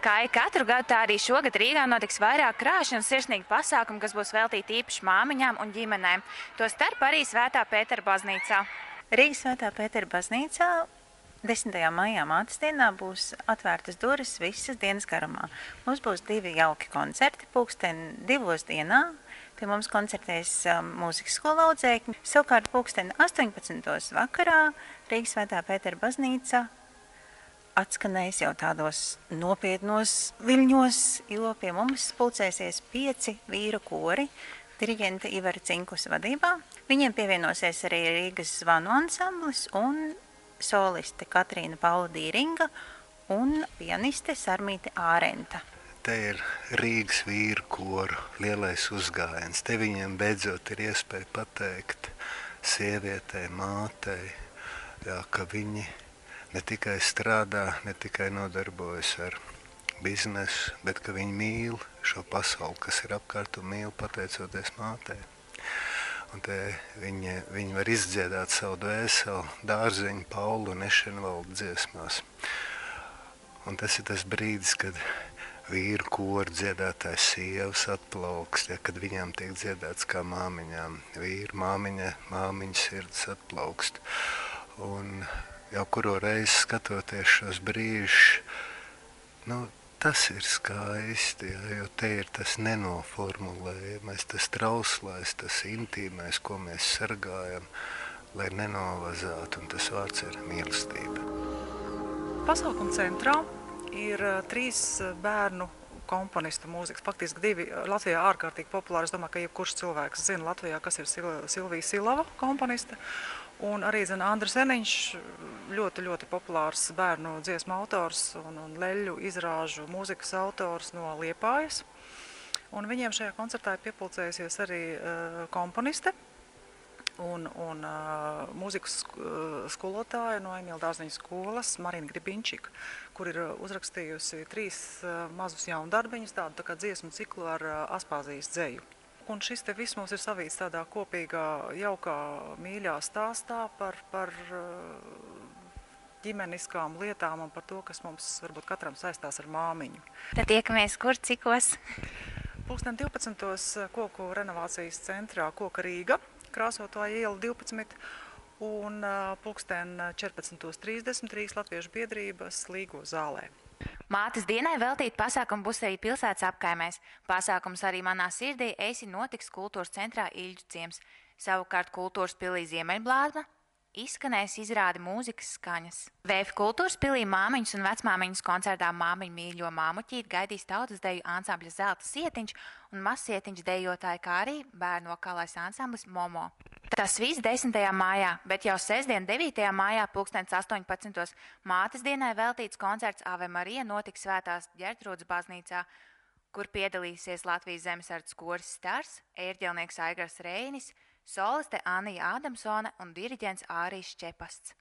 Kā ik katru gadu, tā arī šogad Rīgā notiks vairāk krāšņu un sirsnīgu pasākumu, kas būs veltīti īpaši māmiņām un ģimenēm. Tostarp arī Svētā Pētera baznīcā. Rīgas Svētā Pētera baznīcā 10. maijā mātes dienā būs atvērtas durvis visas dienas garumā. Mums būs 2 jauki koncerti, pulksten 2 dienā. Pie mums koncertēs mūzikas skola audzēkņi. Savukārt pulksten 18. vakarā Rīgas Svētā Pētera baznīca atskanēs jau tādos nopietnos viļņos, jo pie mums pulcēsies 5 vīru kori diriģente Ivara Cinkus vadībā. Viņiem pievienosies arī Rīgas zvanu ansamblis un soliste Katrīna Paula Dīringa un pianiste Sarmīte Ārenta. Te ir Rīgas vīru koru lielais uzgājiens. Te viņiem beidzot ir iespēja pateikt sievietei, mātei, ka viņi ne tikai strādā, ne tikai nodarbojas ar biznesu, bet ka viņi mīl šo pasauli, kas ir apkārt un mīl pateicoties mātei. Un te viņi var izdziedāt savu dvēseli Dārziņu, Paulu un Ešenvaldu dziesmās. Un tas ir tas brīdis, kad vīru koru dziedātājs sievas atplaukst, kad viņām tiek dziedāts kā māmiņām. Vīru māmiņa sirds atplaukst. Un jau kuro reizi skatoties šos brīžus, tas ir skaisti, jo te ir tas nenoformulējamais, tas trauslais, tas intīmais, ko mēs sargājam, lai nenovazātu, un tas vārds ir mīlestība. Pasākuma centrā ir 3 bērnu komponistu mūzikas, faktiski 2 Latvijā ārkārtīgi populāri. Es domāju, ka jebkurš cilvēks zina Latvijā, kas ir Silvija Silava komponiste, un arī Andris Eniņš, ļoti populārs bērnu dziesmu autors un leļu izrāžu mūzikas autors no Liepājas. Un viņiem šajā koncertā ir piepulcējusies arī komponiste un mūzikas skolotāja no Emīla Dārziņa skolas Marina Gribinčika, kur ir uzrakstījusi 3 mazus jaundarbiņus, tādu tā kā dziesmu ciklu ar Aspāzijas dzeju. Un šis te viss mums ir savīts tādā kopīgā, jaukā, mīļā stāstā par ģimeniskām lietām un par to, kas mums varbūt katram saistās ar māmiņu. Tad tiekamies kur, cikos? Pulksten 12. Koku renovācijas centrā Koka Rīga, Krāsotāja iela 12, un pulksten 14.30 Rīgas Latviešu biedrības Līgo zālē. Mātes dienai veltīt pasākumu būs arī pilsētas apkaimēs. Pasākums arī manā sirdī eisi notiks kultūras centrā Ilģu ciems. Savukārt kultūras pilī Ziemeļblāzma izskanēs izrādi mūzikas skaņas. Vēfi kultūras pilī māmiņas un vecmāmiņas koncertā Māmiņu mīļo māmuķīt gaidīs tautas deju ansambļa Zelta sietiņš un mazsietiņš dejotāji, kā arī bērnu vokālais ansamblis Momo. Tas viss 10. maijā, bet jau sestdien 9. maijā pulkstens 18. mātes dienai veltīts koncerts Ave Marija notiks Svētās Ģertrūdes baznīcā, kur piedalīsies Latvijas zemesardzes koris Stars, ērģelnieks Aigars Reinis, soliste Anija Ādamsone un diriģents Ārijs Čepasts.